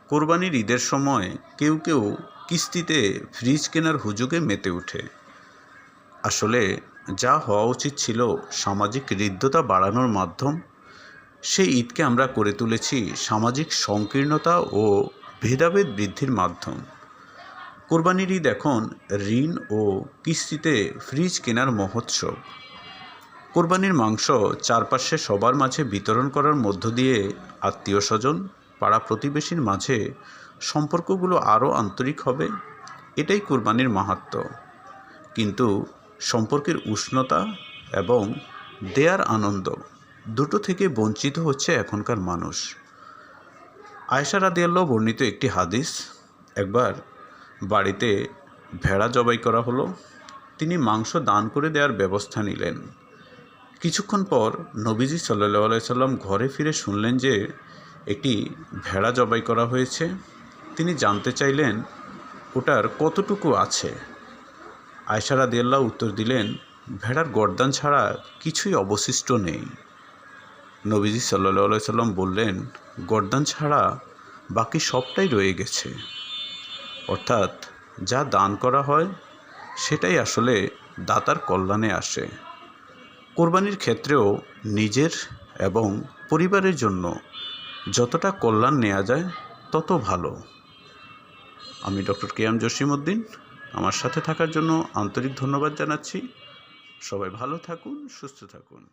কোরবানির ঈদের সময় কেউ কেউ কিস্তিতে ফ্রিজ কেনার হুজুগে মেতে ওঠে। আসলে যা হওয়া উচিত ছিল সামাজিক হৃদ্যতা বাড়ানোর মাধ্যম, সেই ঈদকে আমরা করে তুলেছি সামাজিক সংকীর্ণতা ও ভেদাভেদ বৃদ্ধির মাধ্যম। কোরবানির ঈদ এখন ঋণ ও কিস্তিতে ফ্রিজ কেনার মহোৎসব। কোরবানির মাংস চারপাশে সবার মাঝে বিতরণ করার মধ্য দিয়ে আত্মীয় স্বজন, পাড়া প্রতিবেশীর মাঝে সম্পর্কগুলো আরও আন্তরিক হবে, এটাই কোরবানির মাহাত্ম্য। কিন্তু সম্পর্কের উষ্ণতা এবং দেয়ার আনন্দ দুটো থেকে বঞ্চিত হচ্ছে এখনকার মানুষ। আয়েশা রাদিয়াল্লাহু বর্ণিত একটি হাদিস, একবার বাড়িতে ভেড়া জবাই করা হলো। তিনি মাংস দান করে দেওয়ার ব্যবস্থা নিলেন। কিছুক্ষণ পর নবীজি সাল্লাল্লাহু আলাইহি সাল্লাম ঘরে ফিরে শুনলেন যে একটি ভেড়া জবাই করা হয়েছে। তিনি জানতে চাইলেন ওটার কতটুকু আছে। আয়েশা রাদিয়াল্লাহু উত্তর দিলেন, ভেড়ার গর্দান ছাড়া কিছুই অবশিষ্ট নেই। নবীজি সাল্লাল্লাহু আলাইহি সাল্লাম বললেন, গর্দান ছাড়া বাকি সবটাই রয়ে গেছে। অর্থাৎ যা দান করা হয় সেটাই আসলে দাতার কল্যাণে আসে। কোরবানির ক্ষেত্রেও নিজের এবং পরিবারের জন্য যতটা কল্যাণ নেওয়া যায় তত ভালো। আমি ডক্টর কেএম জসিমউদ্দিন, আমার সাথে থাকার জন্য আন্তরিক ধন্যবাদ জানাচ্ছি। সবাই ভালো থাকুন, সুস্থ থাকুন।